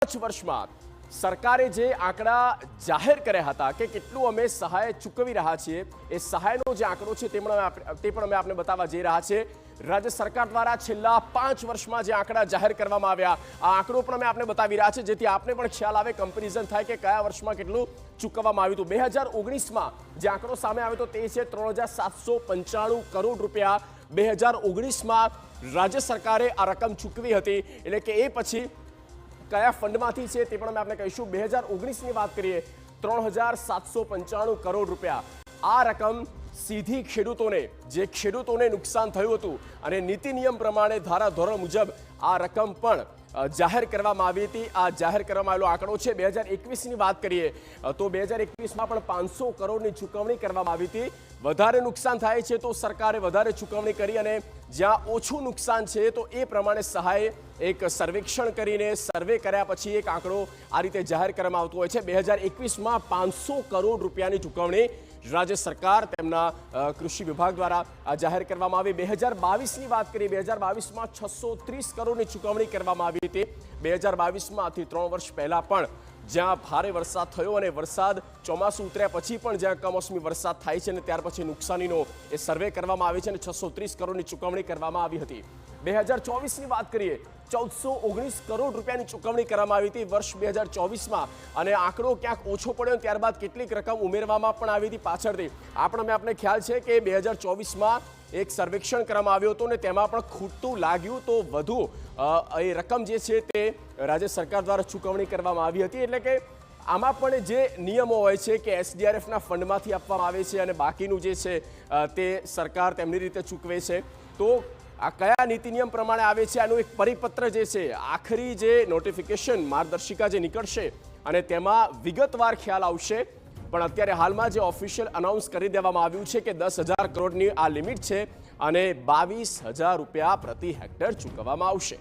5 વર્ષમાં સરકારે જે આંકડા જાહેર કર્યા હતા કે કેટલું અમે સહાય ચૂકવી રહ્યા છીએ, એ સહાયનો જે આંકડો છે તે પણ અમે આપને બતાવવા જઈ રહ્યા છે। રાજ્ય સરકાર દ્વારા છેલ્લા 5 વર્ષમાં જે આંકડા જાહેર કરવામાં આવ્યા, આ આંકડો પણ અમે આપને બતાવી રહ્યા છે, જેથી આપને પણ ખ્યાલ આવે, કમ્પેરિઝન થાય કે કયા વર્ષમાં કેટલું ચૂકવવામાં આવ્યું હતું। 2019માં જે આંકડો સામે આવ્યો હતો તે છે 3,795 કરોડ રૂપિયા। 2019માં રાજ્ય સરકારે આ રકમ ચૂકવી હતી, એટલે કે એ પછી કયા ફંડમાંથી છે તે પણ અમે આપને કહીશું। 2019ની વાત કરીએ, 3,795 કરોડ રૂપિયા। આ રકમ સીધી ખેડૂતોને નુકસાન થયું હતું અને નીતિ નિયમ પ્રમાણે ધારાધોરણ મુજબ આ રકમ પણ જાહેર કરવામાં આવી હતી। આ જાહેર કરવામાં આવેલો આંકડો છે। 2021ની વાત કરીએ તો 2021માં પણ 500 કરોડની ચૂકવણી કરવામાં આવી હતી। વધારે નુકસાન થાય છે તો સરકારે વધારે ચૂકવણી કરી અને જ્યાં ઓછું નુકસાન છે તો એ પ્રમાણે સહાય એક સર્વેક્ષણ કરીને સર્વે કર્યા પછી એક આંકડો આ રીતે જાહેર કરવામાં આવતો હોય છે। 2021માં 500 કરોડ રૂપિયાની ચૂકવણી રાજ્ય સરકાર તેમના કૃષિ વિભાગ દ્વારા જાહેર કરવામાં આવી। 2022ની વાત કરીએ, 2022માં 630 કરોડની ચૂકવણી કરવામાં આવી હતી। 2022માંથી 3 વર્ષ પહેલા પણ જ્યાં ભારે વરસાદ થયો અને ચોમાસું ઉતર્યા પછી પણ જ્યાં કમોસમી વરસાદ થાય છે અને ત્યાર પછી નુકસાનીનો એ સર્વે કરવામાં આવે છે અને 630 કરોડની ચૂકવણી કરવામાં આવી હતી। 2024ની વાત કરીએ, 1,419 કરોડ રૂપિયાની ચૂકવણી કરવામાં આવી હતી વર્ષ 2024માં, અને આંકડો ક્યાંક ઓછો પડ્યો ત્યારબાદ કેટલીક રકમ ઉમેરવામાં પણ આવી હતી પાછળથી। આપને ખ્યાલ છે કે 2024માં એક સર્વેક્ષણ કરવામાં આવ્યું હતું અને તેમાં પણ ખૂટતું લાગ્યું તો વધુ એ રકમ જે છે તે રાજ્ય સરકાર દ્વારા ચૂકવણી કરવામાં આવી હતી। એટલે કે આમાં પણ જે નિયમો હોય છે કે એસડીઆરએફના ફંડમાંથી આપવામાં આવે છે અને બાકીનું જે છે તે સરકાર તેમની રીતે ચૂકવે છે। તો આ કયા નીતિ નિયમ પ્રમાણે આવે છે આનું એક પરિપત્ર જે છે, આખરી જે નોટિફિકેશન માર્ગદર્શિકા જે નીકળશે અને તેમાં વિગતવાર ખ્યાલ આવશે। પણ અત્યારે હાલમાં જે ઓફિશિયલ અનાઉન્સ કરી દેવામાં આવ્યું છે કે 10,000 કરોડની આ લિમિટ છે અને 22,000 રૂપિયા પ્રતિ હેક્ટર ચૂકવવામાં આવશે।